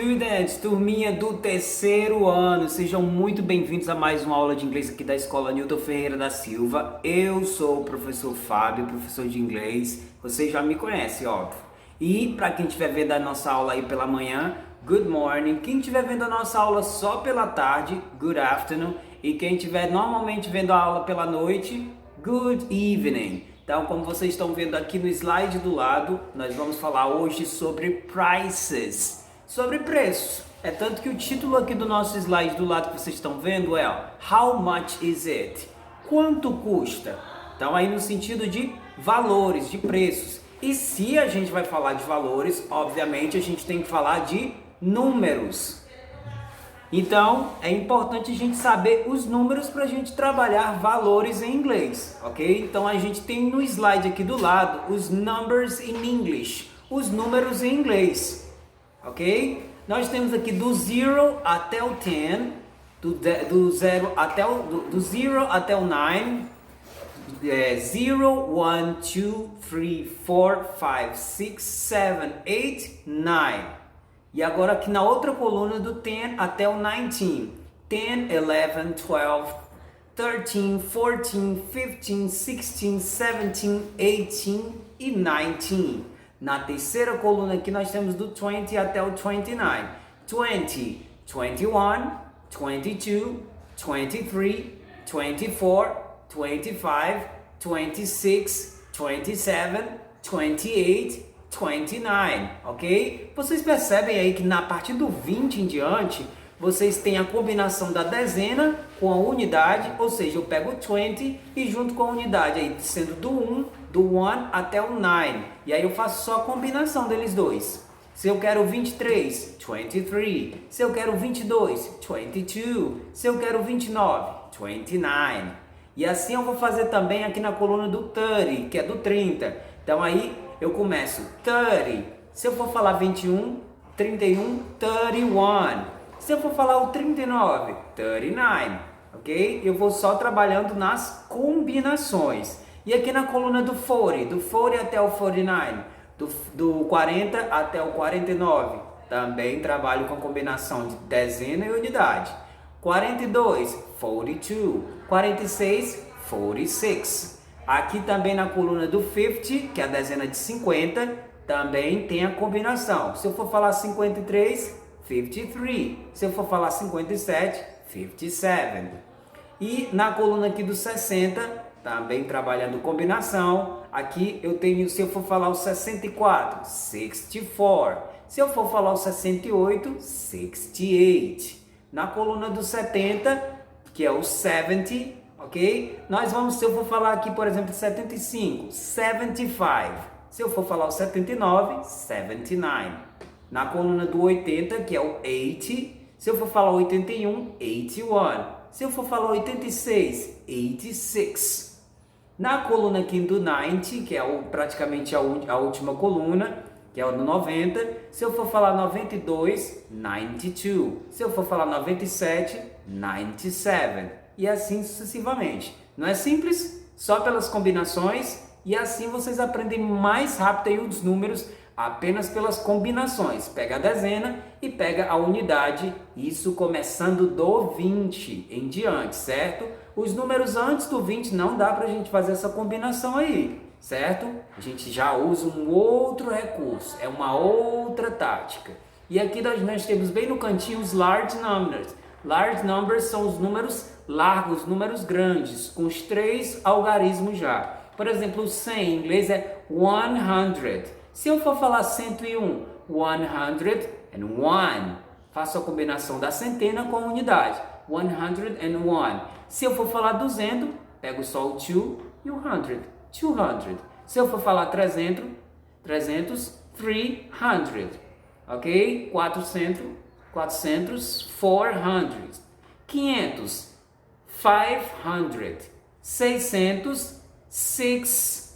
students, turminha do terceiro ano, sejam muito bem-vindos a mais uma aula de inglês aqui da Escola Newton Ferreira da Silva. Eu sou o professor Fábio, professor de inglês, vocês já me conhecem, óbvio. E para quem estiver vendo a nossa aula aí pela manhã, good morning. Quem estiver vendo a nossa aula só pela tarde, good afternoon. E quem estiver normalmente vendo a aula pela noite, good evening. Então, como vocês estão vendo aqui no slide do lado, nós vamos falar hoje sobre prices, sobre preços. É tanto que o título aqui do nosso slide do lado que vocês estão vendo é How much is it? Quanto custa? Então, aí no sentido de valores, de preços. E se a gente vai falar de valores, obviamente a gente tem que falar de números. Então, é importante a gente saber os números para a gente trabalhar valores em inglês, ok? Então, a gente tem no slide aqui do lado os numbers in English, os números em inglês, ok? Nós temos aqui do 0 até o 10, do 0 até o 9, 0, 1, 2, 3, 4, 5, 6, 7, 8, 9. E agora aqui na outra coluna do 10 até o 19. 10, 11, 12, 13, 14, 15, 16, 17, 18 e 19. Na terceira coluna aqui nós temos do 20 até o 29. 20, 21, 22, 23, 24, 25, 26, 27, 28, 29, ok? Vocês percebem aí que na partir do 20 em diante, vocês têm a combinação da dezena com a unidade, ou seja, eu pego o 20 e junto com a unidade, aí sendo do 1 até o 9, e aí eu faço só a combinação deles dois. Se eu quero 23, 23, se eu quero 22, 22, se eu quero 29, 29. E assim eu vou fazer também aqui na coluna do 30, que é do 30. Então aí eu começo 30, se eu for falar 21, 31, 31. Se eu for falar o 39, 39, ok? Eu vou só trabalhando nas combinações. E aqui na coluna do 40 até o 49, do 40 até o 49, também trabalho com combinação de dezena e unidade. 42, 42, 46, 46. Aqui também na coluna do 50, que é a dezena de 50, também tem a combinação. Se eu for falar 53, 53. Se eu for falar 57, 57. E na coluna aqui do 60, também trabalhando combinação. Aqui eu tenho, se eu for falar o 64, 64. Se eu for falar o 68, 68. Na coluna do 70, que é o 70, ok? Nós vamos, se eu for falar aqui, por exemplo, 75, 75. Se eu for falar o 79, 79. Na coluna do 80, que é o 80. Se eu for falar 81, 81. Se eu for falar 86, 86. Na coluna aqui do 90, que é praticamente a última coluna, que é o do 90. Se eu for falar 92, 92. Se eu for falar 97, 97. E assim sucessivamente. Não é simples? Só pelas combinações, e assim vocês aprendem mais rápido aí os números apenas pelas combinações. Pega a dezena e pega a unidade, isso começando do 20 em diante, certo? Os números antes do 20 não dá pra gente fazer essa combinação aí, certo? A gente já usa um outro recurso, é uma outra tática. E aqui nós temos bem no cantinho os large numbers. Large numbers são os números largos, números grandes, com os 3 algarismos já. Por exemplo, o 100 em inglês é 100. Se eu for falar 101, 101. Faço a combinação da centena com a unidade. 101. Se eu for falar 200, pego só o 2 e o 100. 200. Se eu for falar 300, 300. Ok? 400, 400, 400. 500, 500. 600, 600.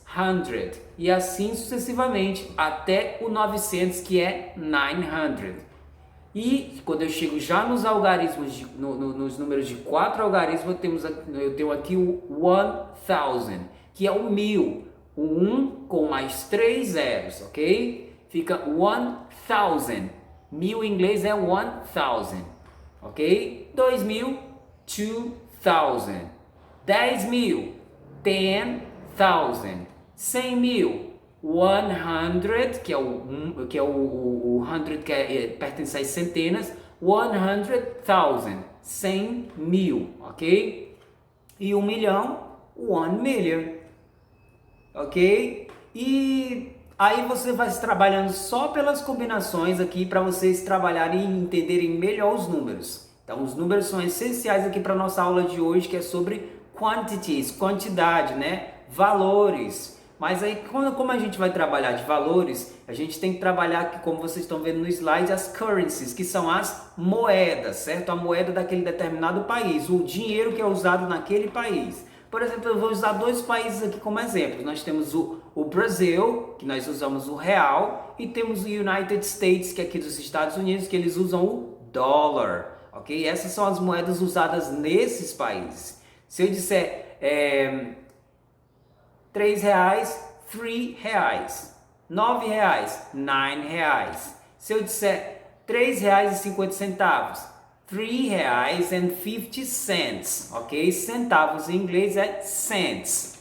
E assim sucessivamente até o 900, que é 900. E quando eu chego já nos algarismos, nos números de 4 algarismos, eu tenho aqui o 1000, que é o 1000. O 1 com mais 3 zeros, ok? Fica 1000. Mil em inglês é 1000, ok? 2000, 2000. 10.000, 10,000. 100.000, 100, que é o 100 que pertence às centenas, 100,000, 100.000, ok? E 1 milhão, 1 million, ok? E aí você vai trabalhando só pelas combinações aqui para vocês trabalharem e entenderem melhor os números. Então os números são essenciais aqui para nossa aula de hoje, que é sobre quantities, quantidade, né? Valores. Mas aí, como a gente vai trabalhar de valores, a gente tem que trabalhar aqui, como vocês estão vendo no slide, as currencies, que são as moedas, certo? A moeda daquele determinado país, o dinheiro que é usado naquele país. Por exemplo, eu vou usar dois países aqui como exemplo. Nós temos o Brasil, que nós usamos o real, e temos o United States, que é aqui dos Estados Unidos, que eles usam o dólar, ok? Essas são as moedas usadas nesses países. Se eu disser R$3, R$3. R$9, R$9. Se eu disser R$3,50, R$3,50, ok? Centavos em inglês é cents.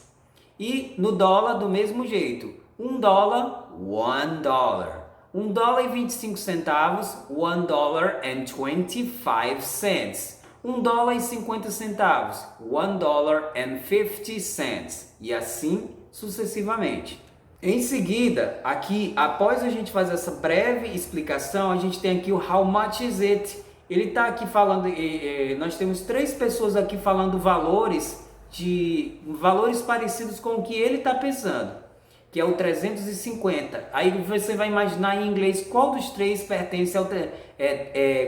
E no dólar do mesmo jeito, $1, $1. $1,25, $1,25. $1,50, $1,50, e assim sucessivamente. Em seguida, aqui, após a gente fazer essa breve explicação, a gente tem aqui o how much is it. Ele está aqui falando, nós temos 3 pessoas aqui falando valores parecidos com o que ele está pensando, que é o 350. Aí você vai imaginar em inglês qual dos 3 pertence ao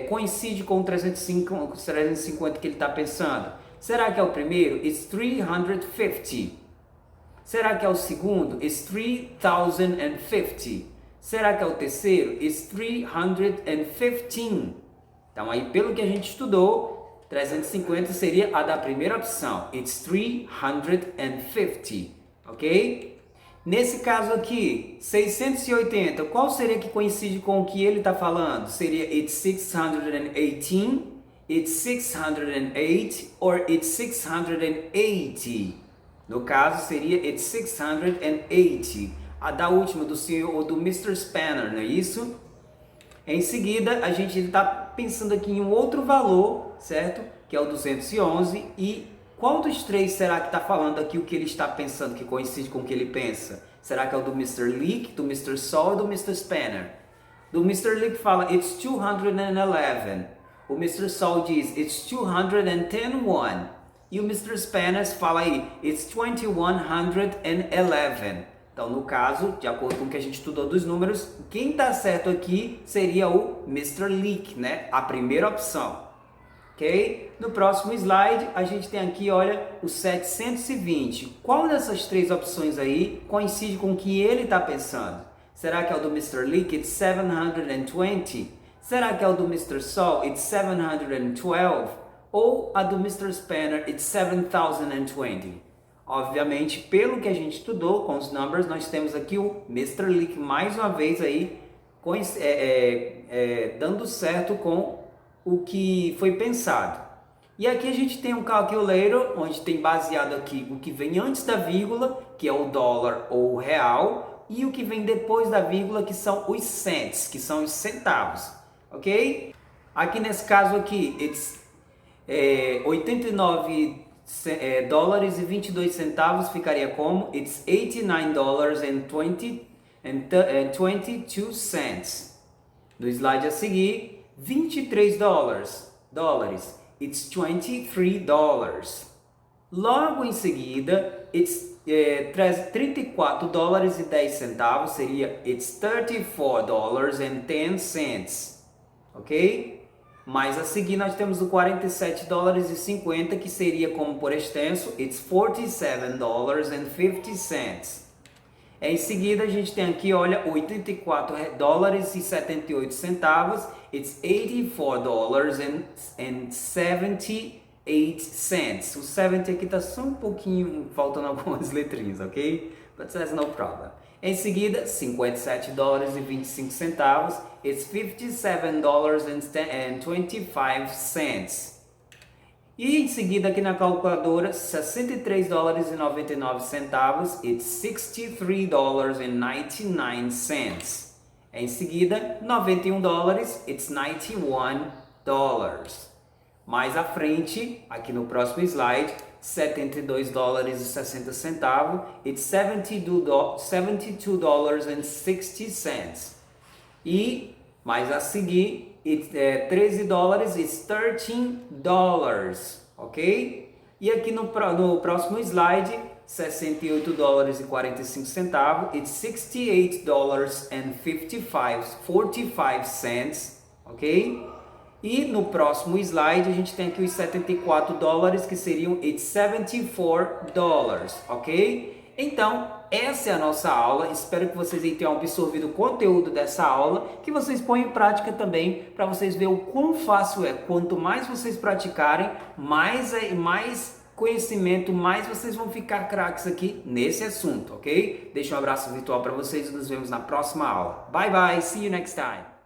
coincide com o 350 que ele está pensando. Será que é o primeiro? It's 350. Será que é o segundo? It's 3050. Será que é o terceiro? It's 315. Então aí, pelo que a gente estudou, 350 seria a da primeira opção. It's 350, ok? Nesse caso aqui, 680, qual seria que coincide com o que ele está falando? Seria it's 618, it's 608, or it's 680. No caso, seria it's 680. A da última, do senhor ou do Mr. Spanner, não é isso? Em seguida, a gente está pensando aqui em um outro valor, certo? Que é o 211. E qual dos 3 será que está falando aqui o que ele está pensando, que coincide com o que ele pensa? Será que é o do Mr. Leak, do Mr. Saul ou do Mr. Spanner? Do Mr. Leak fala, it's 211. O Mr. Saul diz, it's 210. E o Mr. Spanner fala aí, it's 2111. Então, no caso, de acordo com o que a gente estudou dos números, quem está certo aqui seria o Mr. Leak, né? A primeira opção. Ok? No próximo slide, a gente tem aqui, olha, o 720. Qual dessas 3 opções aí coincide com o que ele está pensando? Será que é o do Mr. Leak? It's 720. Será que é o do Mr. Saul? It's 712. Ou a do Mr. Spanner? It's 7020. Obviamente, pelo que a gente estudou com os numbers, nós temos aqui o Mr. Leak mais uma vez aí dando certo com o que foi pensado. E aqui a gente tem um calculator, onde tem baseado aqui o que vem antes da vírgula, que é o dólar ou o real, e o que vem depois da vírgula, que são os cents, que são os centavos, ok? Aqui nesse caso aqui, it's 89 dólares e 22 centavos ficaria como it's 89 dollars and 22 cents. No slide a seguir, 23 dólares, it's 23 dollars. Logo em seguida, it's 34 dólares e 10 centavos, seria it's 34 dollars and 10 cents, ok? Mas a seguir nós temos o 47 dólares e 50, que seria como por extenso, it's 47 dollars and 50 cents. Em seguida a gente tem aqui, olha, 84 dólares e 78 centavos, it's 84 dollars and 78 cents. O 70 aqui está só um pouquinho, faltando algumas letrinhas, ok? But that's no problem. Em seguida, $57,25, it's $57.25. E em seguida aqui na calculadora, $63,99, it's $63.99. Em seguida, $91, it's $91. Mais à frente, aqui no próximo slide, $72,60, it's $72.60. E mais a seguir, $13, it's $13, ok? E aqui no próximo slide, $68,45, it's $68.45, ok? E no próximo slide a gente tem aqui os $74, que seriam it's $74, ok? Então, essa é a nossa aula. Espero que vocês tenham absorvido o conteúdo dessa aula, que vocês ponham em prática também, para vocês verem o quão fácil é. Quanto mais vocês praticarem, mais conhecimento, mais vocês vão ficar craques aqui nesse assunto, ok? Deixa um abraço virtual para vocês e nos vemos na próxima aula. Bye bye, see you next time!